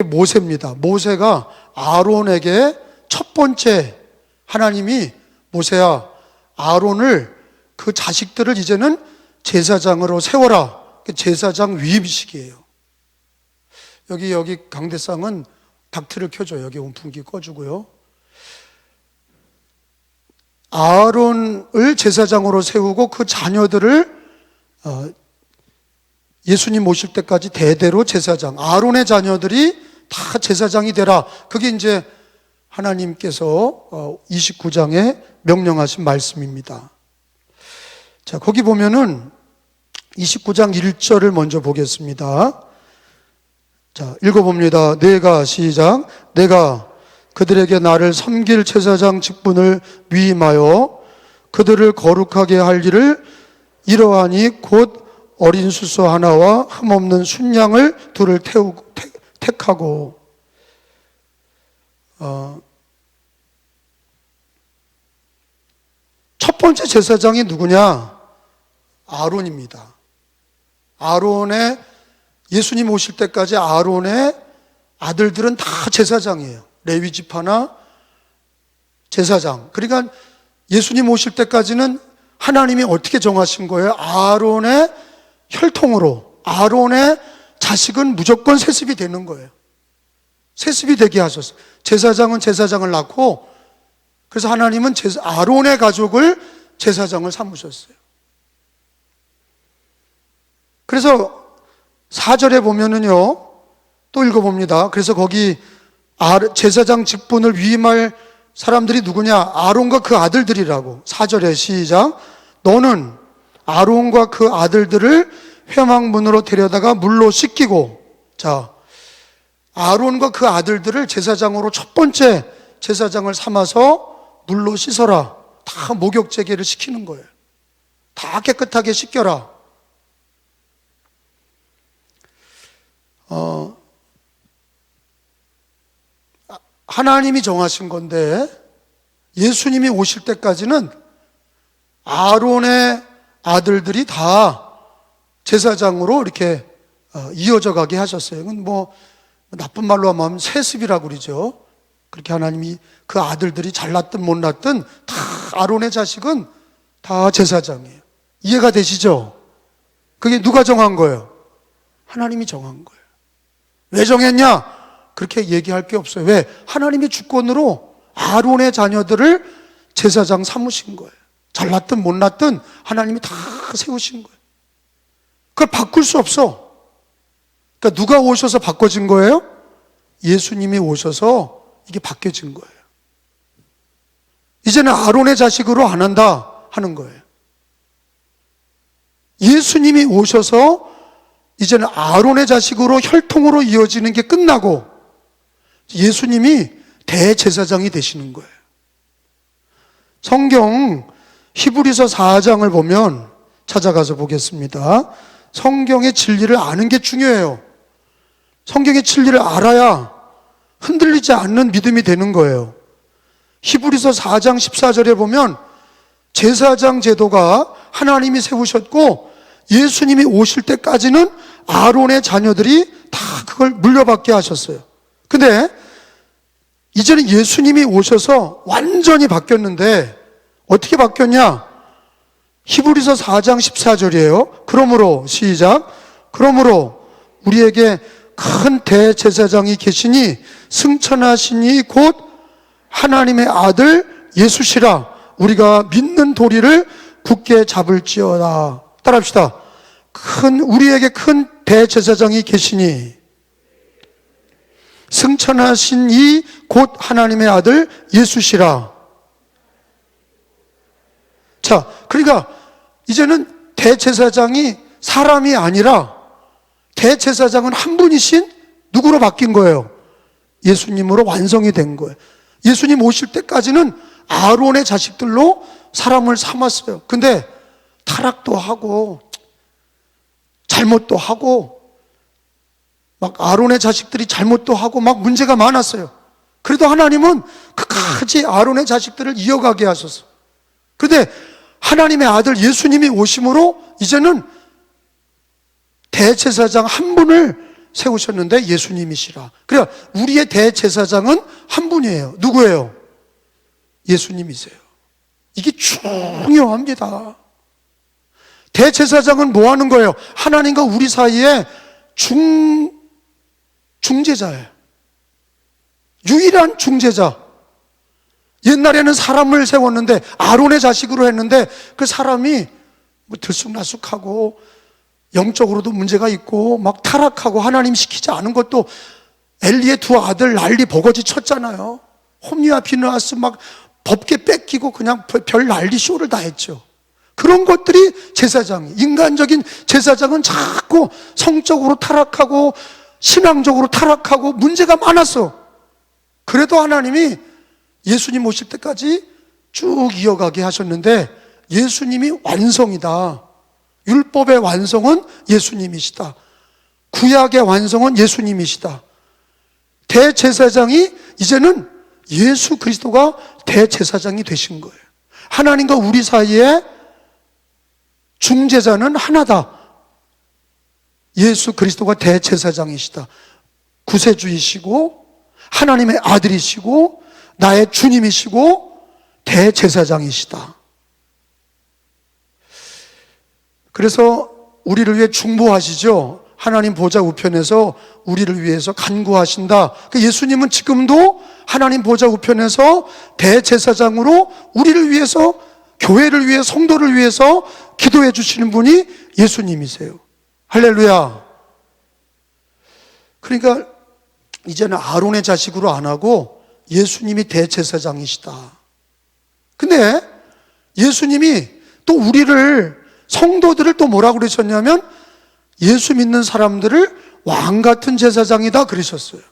모세입니다. 모세가 아론에게 첫 번째 하나님이 모세야, 아론을 그 자식들을 이제는 제사장으로 세워라. 제사장 위임식이에요. 여기 강대상은 닥트를 켜줘요. 여기 온풍기 꺼주고요. 아론을 제사장으로 세우고 그 자녀들을 예수님 오실 때까지 대대로 제사장, 아론의 자녀들이 다 제사장이 되라. 그게 이제 하나님께서 29장에 명령하신 말씀입니다. 자, 거기 보면은 29장 1절을 먼저 보겠습니다. 자, 읽어봅니다. 내가, 시작. 내가 그들에게 나를 섬길 제사장 직분을 위임하여 그들을 거룩하게 할 일을 이러하니 곧 어린 수소 하나와 흠없는 순양을 둘을 택하고. 첫 번째 제사장이 누구냐? 아론입니다. 아론의, 예수님 오실 때까지 아론의 아들들은 다 제사장이에요. 레위 지파나 제사장. 그러니까 예수님 오실 때까지는 하나님이 어떻게 정하신 거예요? 아론의 혈통으로, 아론의 자식은 무조건 세습이 되는 거예요. 세습이 되게 하셨어요. 제사장은 제사장을 낳고, 그래서 하나님은 아론의 가족을 제사장을 삼으셨어요. 그래서 4절에 보면은요, 또 읽어봅니다. 그래서 거기 제사장 직분을 위임할 사람들이 누구냐? 아론과 그 아들들이라고. 4절에 시작. 너는 아론과 그 아들들을 회막문으로 데려다가 물로 씻기고. 자, 아론과 그 아들들을 제사장으로 첫 번째 제사장을 삼아서 물로 씻어라. 다 목욕제계를 시키는 거예요. 다 깨끗하게 씻겨라. 하나님이 정하신 건데, 예수님이 오실 때까지는 아론의 아들들이 다 제사장으로 이렇게 이어져 가게 하셨어요. 이건 뭐 나쁜 말로 하면 세습이라고 그러죠. 그렇게 하나님이 그 아들들이 잘났든 못났든 다 아론의 자식은 다 제사장이에요. 이해가 되시죠? 그게 누가 정한 거예요? 하나님이 정한 거예요. 왜 정했냐? 그렇게 얘기할 게 없어요. 왜? 하나님의 주권으로 아론의 자녀들을 제사장 삼으신 거예요. 잘났든 못났든 하나님이 다 세우신 거예요. 그걸 바꿀 수 없어. 그러니까 누가 오셔서 바꿔진 거예요? 예수님이 오셔서 이게 바뀌어진 거예요. 이제는 아론의 자식으로 안 한다 하는 거예요. 예수님이 오셔서 이제는 아론의 자식으로 혈통으로 이어지는 게 끝나고 예수님이 대제사장이 되시는 거예요. 성경 히브리서 4장을 보면, 찾아가서 보겠습니다. 성경의 진리를 아는 게 중요해요. 성경의 진리를 알아야 흔들리지 않는 믿음이 되는 거예요. 히브리서 4장 14절에 보면 제사장 제도가 하나님이 세우셨고 예수님이 오실 때까지는 아론의 자녀들이 다 그걸 물려받게 하셨어요. 근데 이제는 예수님이 오셔서 완전히 바뀌었는데 어떻게 바뀌었냐? 히브리서 4장 14절이에요. 그러므로, 시작. 그러므로 우리에게 큰 대제사장이 계시니 승천하시니 곧 하나님의 아들 예수시라. 우리가 믿는 도리를 굳게 잡을지어다. 따라합시다. 우리에게 큰 대제사장이 계시니 승천하신 이 곧 하나님의 아들 예수시라. 자, 그러니까 이제는 대제사장이 사람이 아니라 대제사장은 한 분이신 누구로 바뀐 거예요? 예수님으로 완성이 된 거예요. 예수님 오실 때까지는 아론의 자식들로 사람을 삼았어요. 근데 타락도 하고 잘못도 하고 막 아론의 자식들이 잘못도 하고 막 문제가 많았어요. 그래도 하나님은 끝까지 아론의 자식들을 이어가게 하셨어요. 그런데 하나님의 아들 예수님이 오심으로 이제는 대제사장 한 분을 세우셨는데 예수님이시라. 그래, 우리의 대제사장은 한 분이에요. 누구예요? 예수님이세요. 이게 중요합니다. 대제사장은 뭐 하는 거예요? 하나님과 우리 사이에 중재자예요. 유일한 중재자. 옛날에는 사람을 세웠는데, 아론의 자식으로 했는데, 그 사람이 뭐 들쑥날쑥하고 영적으로도 문제가 있고 막 타락하고 하나님 시키지 않은 것도, 엘리의 두 아들 난리 버거지 쳤잖아요. 홈리와 비느하스 막 법계 뺏기고 그냥 별 난리 쇼를 다 했죠. 그런 것들이 제사장이, 인간적인 제사장은 자꾸 성적으로 타락하고 신앙적으로 타락하고 문제가 많았어. 그래도 하나님이 예수님 오실 때까지 쭉 이어가게 하셨는데, 예수님이 완성이다. 율법의 완성은 예수님이시다. 구약의 완성은 예수님이시다. 대제사장이 이제는 예수 그리스도가 대제사장이 되신 거예요. 하나님과 우리 사이에 중재자는 하나다. 예수 그리스도가 대제사장이시다. 구세주이시고 하나님의 아들이시고 나의 주님이시고 대제사장이시다. 그래서 우리를 위해 중보하시죠. 하나님 보좌 우편에서 우리를 위해서 간구하신다. 예수님은 지금도 하나님 보좌 우편에서 대제사장으로 우리를 위해서, 교회를 위해, 성도를 위해서 기도해 주시는 분이 예수님이세요. 할렐루야. 그러니까 이제는 아론의 자식으로 안 하고 예수님이 대제사장이시다. 근데 예수님이 또 우리를, 성도들을 또 뭐라고 그러셨냐면, 예수 믿는 사람들을 왕 같은 제사장이다 그러셨어요.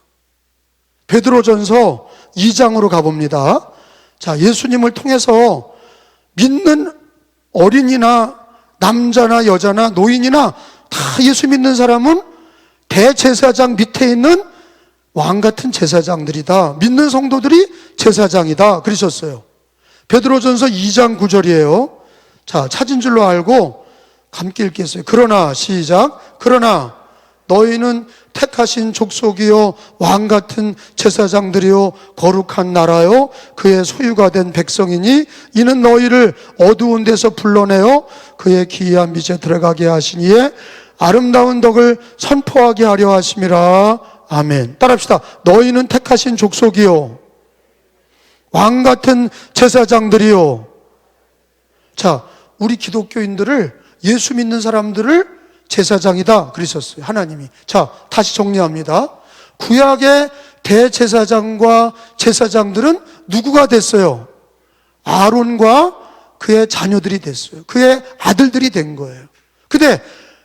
베드로전서 2장으로 가봅니다. 자, 예수님을 통해서 믿는 어린이나 남자나 여자나 노인이나 다 예수 믿는 사람은 대제사장 밑에 있는 왕 같은 제사장들이다. 믿는 성도들이 제사장이다 그러셨어요. 베드로전서 2장 9절이에요. 자, 찾은 줄로 알고 함께 읽겠어요. 그러나, 시작. 그러나 너희는 택하신 족속이요 왕 같은 제사장들이요 거룩한 나라요 그의 소유가 된 백성이니 이는 너희를 어두운 데서 불러내어 그의 기이한 빛에 들어가게 하시니에 아름다운 덕을 선포하게 하려 하심이라. 아멘. 따라합시다. 너희는 택하신 족속이요 왕 같은 제사장들이요. 자, 우리 기독교인들을, 예수 믿는 사람들을 제사장이다 그러셨어요, 하나님이. 자, 다시 정리합니다. 구약의 대제사장과 제사장들은 누구가 됐어요? 아론과 그의 자녀들이 됐어요. 그의 아들들이 된 거예요. 근데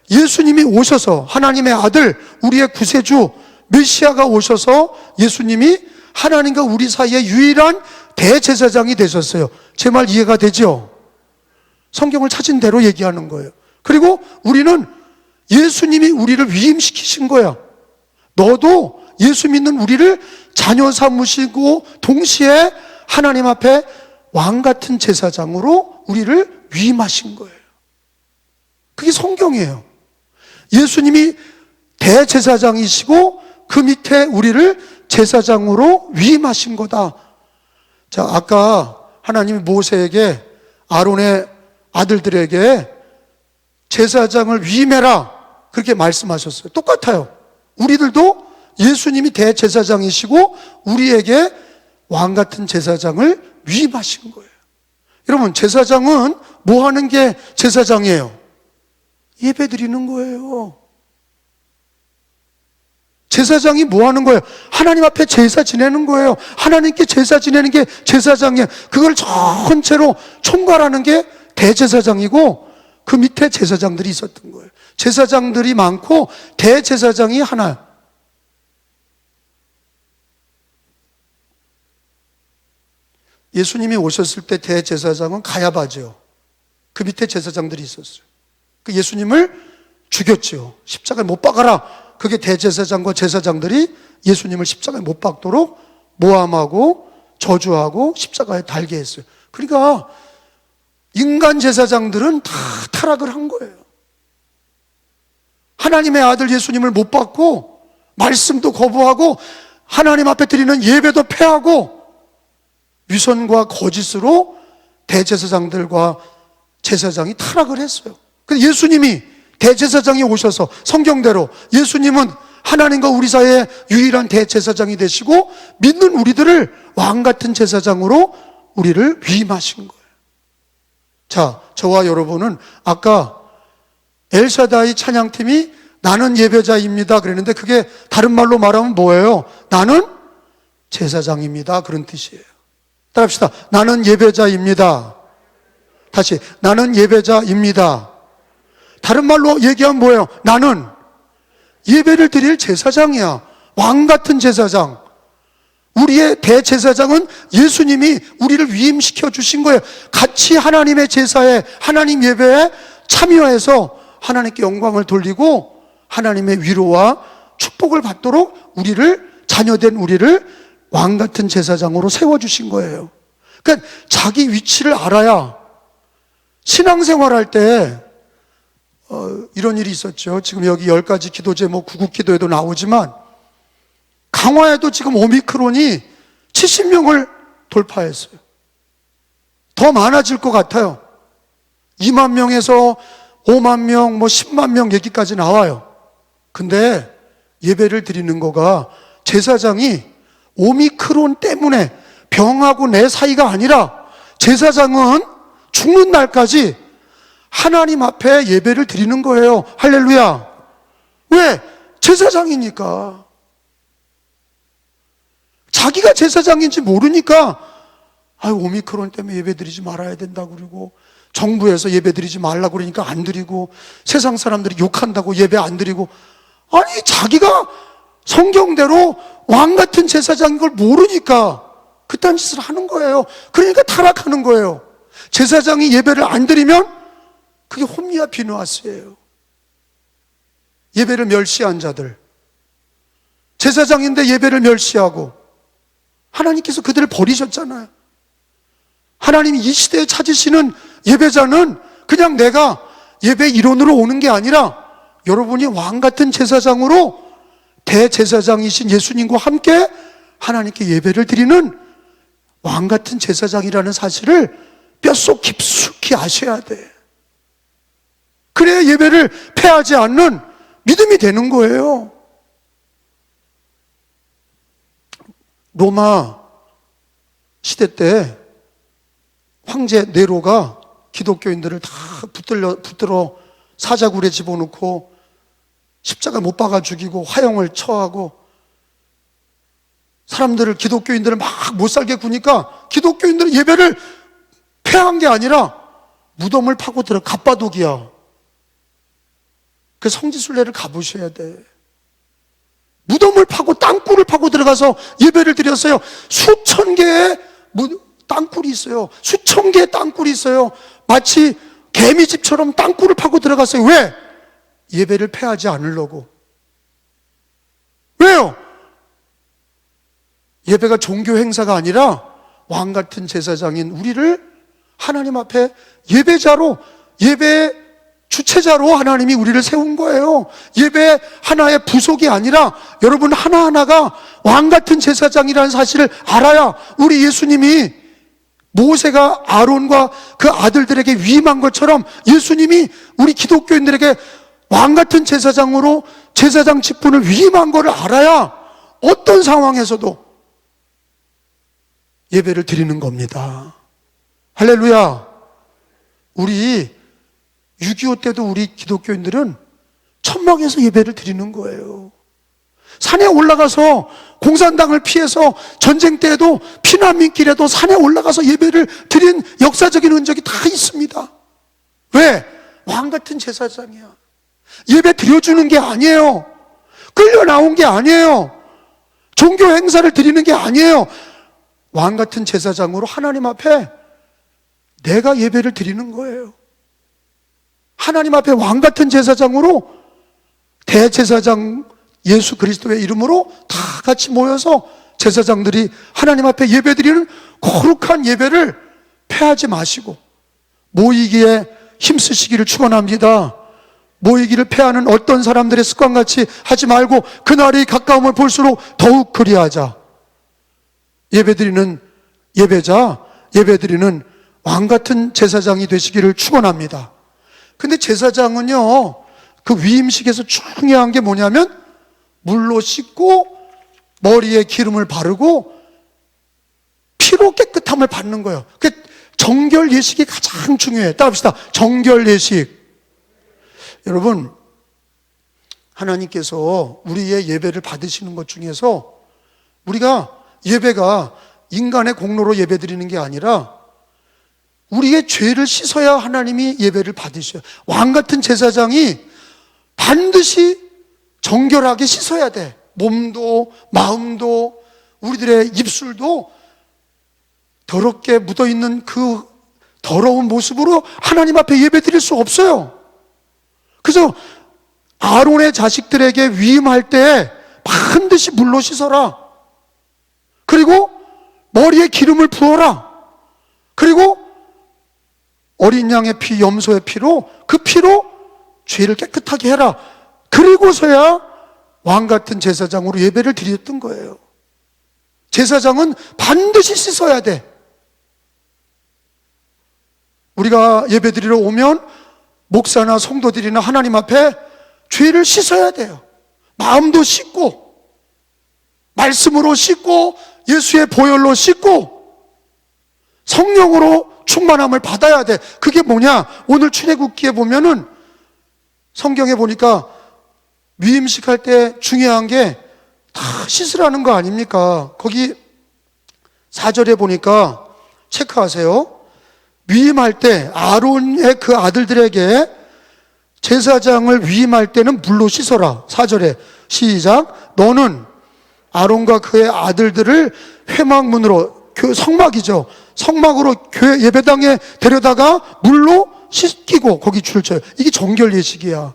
예수님이 오셔서, 하나님의 아들, 우리의 구세주 메시아가 오셔서 예수님이 하나님과 우리 사이의 유일한 대제사장이 되셨어요. 제 말 이해가 되죠? 성경을 찾은 대로 얘기하는 거예요. 그리고 우리는 예수님이 우리를 위임시키신 거야. 너도 예수 믿는 우리를 자녀 삼으시고 동시에 하나님 앞에 왕 같은 제사장으로 우리를 위임하신 거예요. 그게 성경이에요. 예수님이 대제사장이시고 그 밑에 우리를 제사장으로 위임하신 거다. 자, 아까 하나님이 모세에게, 아론의 아들들에게 제사장을 위임해라 그렇게 말씀하셨어요. 똑같아요. 우리들도 예수님이 대제사장이시고 우리에게 왕 같은 제사장을 위임하신 거예요. 여러분, 제사장은 뭐 하는 게 제사장이에요? 예배 드리는 거예요. 제사장이 뭐 하는 거예요? 하나님 앞에 제사 지내는 거예요. 하나님께 제사 지내는 게 제사장이에요. 그걸 전체로 총괄하는 게 대제사장이고 그 밑에 제사장들이 있었던 거예요. 제사장들이 많고 대제사장이 하나. 예수님이 오셨을 때 대제사장은 가야바죠. 그 밑에 제사장들이 있었어요. 그 예수님을 죽였죠. 십자가에 못 박아라. 그게 대제사장과 제사장들이 예수님을 십자가에 못 박도록 모함하고 저주하고 십자가에 달게 했어요. 그러니까 인간 제사장들은 다 타락을 한 거예요. 하나님의 아들 예수님을 못 받고 말씀도 거부하고 하나님 앞에 드리는 예배도 폐하고 위선과 거짓으로 대제사장들과 제사장이 타락을 했어요. 근데 예수님이 대제사장이 오셔서 성경대로 예수님은 하나님과 우리 사이의 유일한 대제사장이 되시고 믿는 우리들을 왕같은 제사장으로 우리를 위임하신 거예요. 자, 저와 여러분은 아까 엘샤다이 찬양팀이 나는 예배자입니다 그랬는데 그게 다른 말로 말하면 뭐예요? 나는 제사장입니다 그런 뜻이에요. 따라합시다. 나는 예배자입니다. 다시, 나는 예배자입니다. 다른 말로 얘기하면 뭐예요? 나는 예배를 드릴 제사장이야. 왕같은 제사장. 우리의 대제사장은 예수님이 우리를 위임시켜 주신 거예요. 같이 하나님의 제사에, 하나님 예배에 참여해서 하나님께 영광을 돌리고 하나님의 위로와 축복을 받도록 자녀된 우리를 왕같은 제사장으로 세워주신 거예요. 그러니까 자기 위치를 알아야 신앙생활할 때 이런 일이 있었죠. 지금 여기 10가지 기도 제목 구국기도에도 나오지만 강화에도 지금 오미크론이 70명을 돌파했어요. 더 많아질 것 같아요. 2만 명에서 5만 명, 10만 명 얘기까지 나와요. 근데 예배를 드리는 거가 제사장이 오미크론 때문에 병하고 내 사이가 아니라 제사장은 죽는 날까지 하나님 앞에 예배를 드리는 거예요. 할렐루야. 왜? 제사장이니까. 자기가 제사장인지 모르니까 오미크론 때문에 예배 드리지 말아야 된다고 그러고 정부에서 예배 드리지 말라고 그러니까 안 드리고 세상 사람들이 욕한다고 예배 안 드리고 아니 자기가 성경대로 왕같은 제사장인 걸 모르니까 그딴 짓을 하는 거예요. 그러니까 타락하는 거예요. 제사장이 예배를 안 드리면 그게 홈리아 비누아스예요. 예배를 멸시한 자들, 제사장인데 예배를 멸시하고 하나님께서 그들을 버리셨잖아요. 하나님이 이 시대에 찾으시는 예배자는 그냥 내가 예배 일원으로 오는 게 아니라 여러분이 왕같은 제사장으로 대제사장이신 예수님과 함께 하나님께 예배를 드리는 왕같은 제사장이라는 사실을 뼛속 깊숙이 아셔야 돼. 그래야 예배를 패하지 않는 믿음이 되는 거예요. 로마 시대 때 황제 네로가 기독교인들을 다 붙들어 사자굴에 집어넣고 십자가 못 박아 죽이고 화형을 처하고 사람들을 기독교인들을 막 못 살게 구니까 기독교인들은 예배를 폐한 게 아니라 무덤을 파고 갑바도기야. 그 성지순례를 가보셔야 돼. 무덤을 파고 땅굴을 파고 들어가서 예배를 드렸어요. 수천 개의 땅굴이 있어요. 수천 개의 땅굴이 있어요. 마치 개미집처럼 땅굴을 파고 들어갔어요. 왜? 예배를 패하지 않으려고. 왜요? 예배가 종교 행사가 아니라 왕같은 제사장인 우리를 하나님 앞에 예배자로, 예배의 주체자로 하나님이 우리를 세운 거예요. 예배 하나의 부속이 아니라 여러분 하나하나가 왕같은 제사장이라는 사실을 알아야 우리 예수님이 모세가 아론과 그 아들들에게 위임한 것처럼 예수님이 우리 기독교인들에게 왕같은 제사장으로 제사장 직분을 위임한 것을 알아야 어떤 상황에서도 예배를 드리는 겁니다. 할렐루야. 우리 6.25 때도 우리 기독교인들은 천막에서 예배를 드리는 거예요. 산에 올라가서 공산당을 피해서 전쟁 때에도 피난민길에도 산에 올라가서 예배를 드린 역사적인 흔적이 다 있습니다. 왜? 왕같은 제사장이야. 예배 드려주는 게 아니에요. 끌려 나온 게 아니에요. 종교 행사를 드리는 게 아니에요. 왕같은 제사장으로 하나님 앞에 내가 예배를 드리는 거예요. 하나님 앞에 왕같은 제사장으로 대제사장 예수 그리스도의 이름으로 다 같이 모여서 제사장들이 하나님 앞에 예배드리는 거룩한 예배를 패하지 마시고 모이기에 힘쓰시기를 축원합니다. 모이기를 패하는 어떤 사람들의 습관같이 하지 말고 그날이 가까움을 볼수록 더욱 그리하자. 예배드리는 왕같은 제사장이 되시기를 축원합니다. 근데 제사장은요, 그 위임식에서 중요한 게 뭐냐면 물로 씻고 머리에 기름을 바르고 피로 깨끗함을 받는 거예요. 그 정결 예식이 가장 중요해요. 따라합시다. 정결 예식. 여러분, 하나님께서 우리의 예배를 받으시는 것 중에서 우리가 예배가 인간의 공로로 예배드리는 게 아니라 우리의 죄를 씻어야 하나님이 예배를 받으셔요. 왕같은 제사장이 반드시 정결하게 씻어야 돼. 몸도 마음도 우리들의 입술도 더럽게 묻어있는 그 더러운 모습으로 하나님 앞에 예배드릴 수 없어요. 그래서 아론의 자식들에게 위임할 때 반드시 물로 씻어라. 그리고 머리에 기름을 부어라. 그리고 어린 양의 피, 염소의 피로 그 피로 죄를 깨끗하게 해라. 그리고서야 왕같은 제사장으로 예배를 드렸던 거예요. 제사장은 반드시 씻어야 돼. 우리가 예배 드리러 오면 목사나 성도들이나 하나님 앞에 죄를 씻어야 돼요. 마음도 씻고 말씀으로 씻고 예수의 보혈로 씻고 성령으로 충만함을 받아야 돼. 그게 뭐냐? 오늘 출애굽기에 보면은 성경에 보니까 위임식 할 때 중요한 게 다 씻으라는 거 아닙니까? 거기 4절에 보니까 체크하세요. 위임할 때 아론의 그 아들들에게 제사장을 위임할 때는 물로 씻어라. 4절에 시작. 너는 아론과 그의 아들들을 회막문으로, 성막이죠. 성막으로 교회 예배당에 데려다가 물로 씻기고 거기 줄을 쳐요. 이게 정결 예식이야.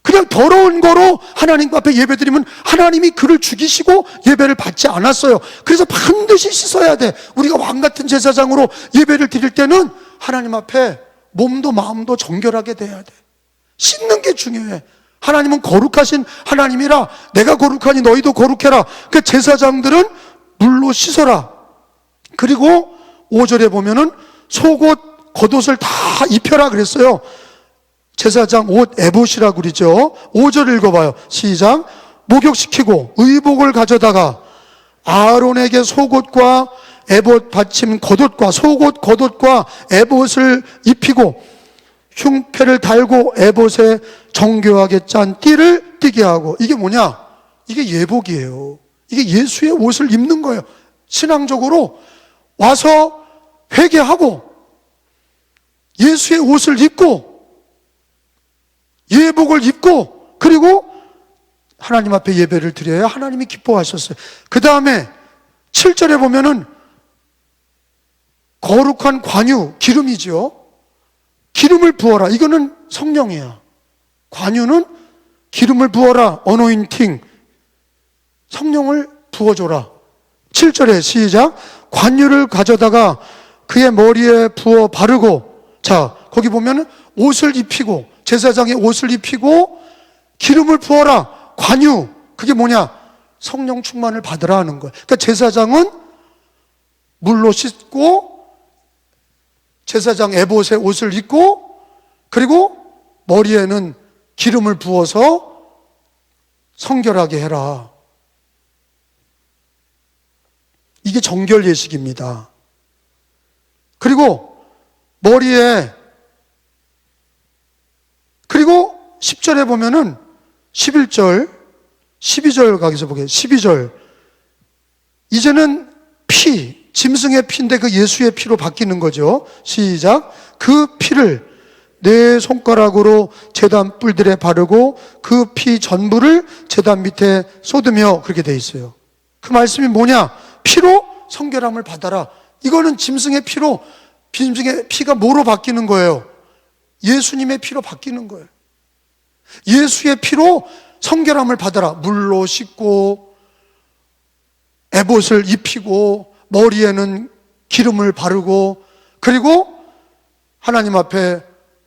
그냥 더러운 거로 하나님 앞에 예배드리면 하나님이 그를 죽이시고 예배를 받지 않았어요. 그래서 반드시 씻어야 돼. 우리가 왕같은 제사장으로 예배를 드릴 때는 하나님 앞에 몸도 마음도 정결하게 돼야 돼. 씻는 게 중요해. 하나님은 거룩하신 하나님이라 내가 거룩하니 너희도 거룩해라. 그 제사장들은 물로 씻어라. 그리고 5절에 보면은 속옷, 겉옷을 다 입혀라 그랬어요. 제사장 옷 에봇이라고 그러죠. 5절 읽어봐요. 시작. 목욕시키고 의복을 가져다가 아론에게 속옷과 에봇 받침 겉옷과 속옷 겉옷과 에봇을 입히고 흉패를 달고 에봇에 정교하게 짠 띠를 띠게 하고. 이게 뭐냐? 이게 예복이에요. 이게 예수의 옷을 입는 거예요. 신앙적으로 와서 회개하고 예수의 옷을 입고 예복을 입고 그리고 하나님 앞에 예배를 드려야 하나님이 기뻐하셨어요. 그 다음에 7절에 보면은 거룩한 관유, 기름이죠. 기름을 부어라. 이거는 성령이야. 관유는 기름을 부어라. 어노인팅. 성령을 부어줘라. 7절에 시작. 관유를 가져다가 그의 머리에 부어 바르고, 자, 거기 보면은 옷을 입히고, 제사장의 옷을 입히고, 기름을 부어라. 관유. 그게 뭐냐? 성령 충만을 받으라 하는 거예요. 그러니까 제사장은 물로 씻고, 제사장 에봇의 옷을 입고, 그리고 머리에는 기름을 부어서 성결하게 해라. 이게 정결 예식입니다. 그리고 머리에, 그리고 10절에 보면은 11절, 12절 가기서 보게. 12절. 이제는 피, 짐승의 피인데 그 예수의 피로 바뀌는 거죠. 시작. 그 피를 내 손가락으로 제단 뿔들에 바르고 그 피 전부를 제단 밑에 쏟으며, 그렇게 돼 있어요. 그 말씀이 뭐냐? 피로 성결함을 받아라. 이거는 짐승의 피로, 짐승의 피가 뭐로 바뀌는 거예요? 예수님의 피로 바뀌는 거예요. 예수의 피로 성결함을 받아라. 물로 씻고 에봇을 입히고 머리에는 기름을 바르고, 그리고 하나님 앞에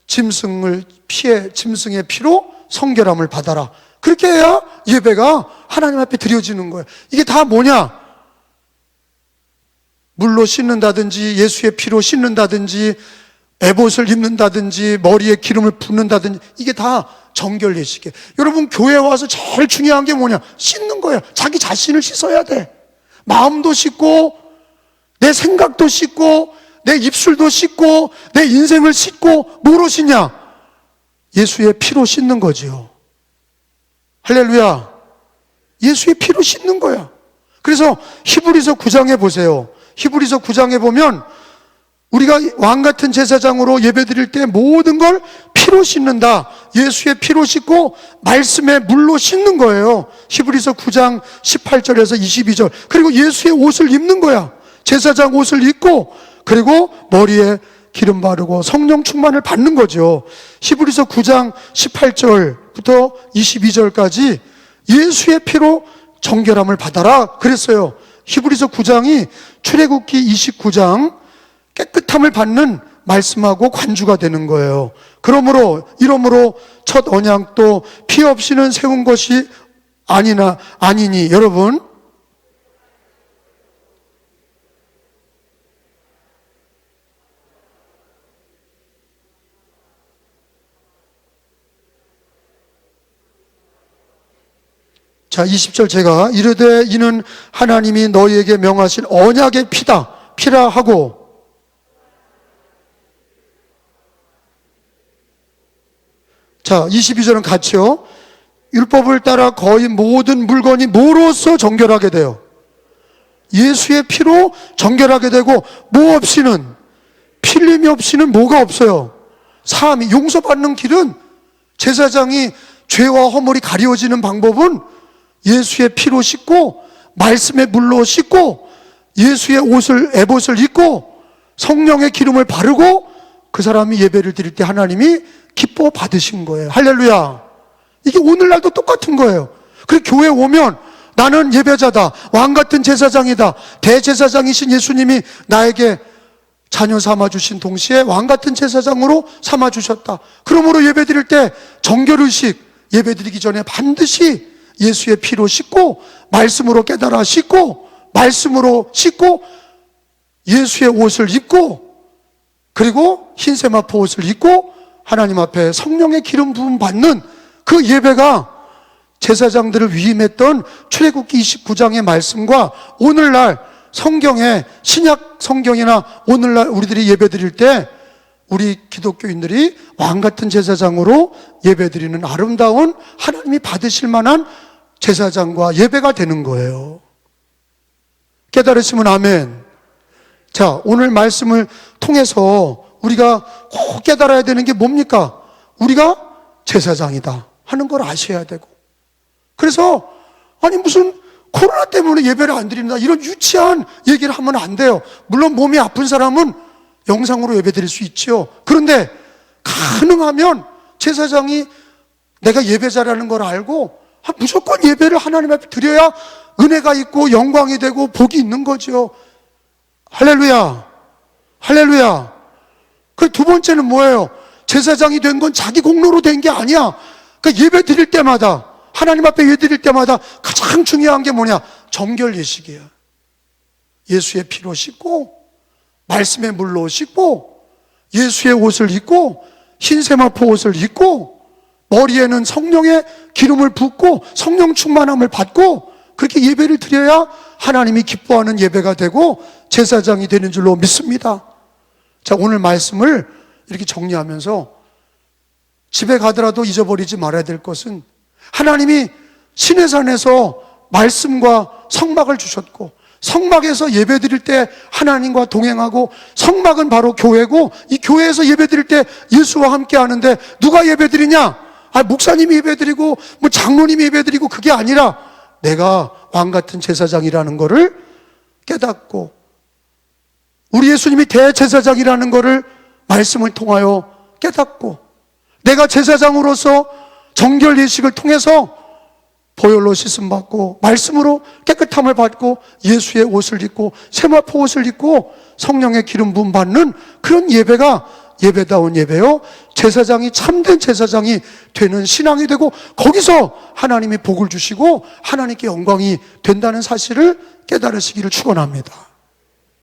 짐승의 피로 성결함을 받아라. 그렇게 해야 예배가 하나님 앞에 드려지는 거예요. 이게 다 뭐냐? 물로 씻는다든지 예수의 피로 씻는다든지 에봇을 입는다든지 머리에 기름을 붓는다든지 이게 다 정결 예식이에요. 여러분 교회 와서 제일 중요한 게 뭐냐? 씻는 거예요. 자기 자신을 씻어야 돼. 마음도 씻고 내 생각도 씻고 내 입술도 씻고 내 인생을 씻고 뭐로 씻냐? 예수의 피로 씻는 거지요. 할렐루야. 예수의 피로 씻는 거야. 그래서 히브리서 9장에 보세요. 히브리서 9장에 보면 우리가 왕같은 제사장으로 예배드릴 때 모든 걸 피로 씻는다. 예수의 피로 씻고 말씀의 물로 씻는 거예요. 히브리서 9장 18절에서 22절. 그리고 예수의 옷을 입는 거야. 제사장 옷을 입고 그리고 머리에 기름 바르고 성령 충만을 받는 거죠. 히브리서 9장 18절부터 22절까지 예수의 피로 정결함을 받아라 그랬어요. 히브리서 9장이 출애굽기 29장 깨끗함을 받는 말씀하고 관주가 되는 거예요. 이러므로 첫 언약도 피 없이는 세운 것이 아니니 여러분, 자 20절 제가 이르되 이는 하나님이 너희에게 명하신 언약의 피라 하고, 자 22절은 같이요. 율법을 따라 거의 모든 물건이 뭐로써 정결하게 돼요? 예수의 피로 정결하게 되고, 뭐 없이는, 필름이 없이는 뭐가 없어요? 사함이, 용서받는 길은, 제사장이 죄와 허물이 가려지는 방법은 예수의 피로 씻고 말씀의 물로 씻고 예수의 에봇을 입고 성령의 기름을 바르고 그 사람이 예배를 드릴 때 하나님이 기뻐 받으신 거예요. 할렐루야. 이게 오늘날도 똑같은 거예요. 그리고 교회 오면 나는 예배자다, 왕같은 제사장이다, 대제사장이신 예수님이 나에게 자녀 삼아주신 동시에 왕같은 제사장으로 삼아주셨다. 그러므로 예배드릴 때 정결의식, 예배드리기 전에 반드시 예수의 피로 씻고 말씀으로 깨달아 씻고 말씀으로 씻고 예수의 옷을 입고 그리고 흰 세마포 옷을 입고 하나님 앞에 성령의 기름 부음 받는 그 예배가 제사장들을 위임했던 출애굽기 29장의 말씀과 오늘날 성경의 신약 성경이나 오늘날 우리들이 예배드릴 때 우리 기독교인들이 왕같은 제사장으로 예배드리는 아름다운 하나님이 받으실 만한 제사장과 예배가 되는 거예요. 깨달으시면 아멘. 자, 오늘 말씀을 통해서 우리가 꼭 깨달아야 되는 게 뭡니까? 우리가 제사장이다 하는 걸 아셔야 되고, 그래서 아니 무슨 코로나 때문에 예배를 안 드린다 이런 유치한 얘기를 하면 안 돼요. 물론 몸이 아픈 사람은 영상으로 예배 드릴 수 있죠. 그런데 가능하면 제사장이 내가 예배자라는 걸 알고 무조건 예배를 하나님 앞에 드려야 은혜가 있고 영광이 되고 복이 있는 거죠. 할렐루야. 할렐루야. 그 두 번째는 뭐예요? 제사장이 된 건 자기 공로로 된 게 아니야. 그러니까 예배 드릴 때마다, 하나님 앞에 예배 드릴 때마다 가장 중요한 게 뭐냐? 정결 예식이야. 예수의 피로 씻고 말씀의 물로 씻고 예수의 옷을 입고 흰 세마포 옷을 입고 머리에는 성령의 기름을 붓고 성령 충만함을 받고 그렇게 예배를 드려야 하나님이 기뻐하는 예배가 되고 제사장이 되는 줄로 믿습니다. 자, 오늘 말씀을 이렇게 정리하면서 집에 가더라도 잊어버리지 말아야 될 것은 하나님이 시내산에서 말씀과 성막을 주셨고 성막에서 예배 드릴 때 하나님과 동행하고 성막은 바로 교회고 이 교회에서 예배 드릴 때 예수와 함께 하는데 누가 예배 드리냐? 목사님이 예배 드리고 뭐 장로님이 예배 드리고 그게 아니라 내가 왕같은 제사장이라는 거를 깨닫고 우리 예수님이 대제사장이라는 거를 말씀을 통하여 깨닫고 내가 제사장으로서 정결 예식을 통해서 보혈로 씻음 받고 말씀으로 깨끗함을 받고 예수의 옷을 입고 세마포 옷을 입고 성령의 기름 부음 받는 그런 예배가 예배다운 예배요, 제사장이 참된 제사장이 되는 신앙이 되고, 거기서 하나님이 복을 주시고 하나님께 영광이 된다는 사실을 깨달으시기를 축원합니다.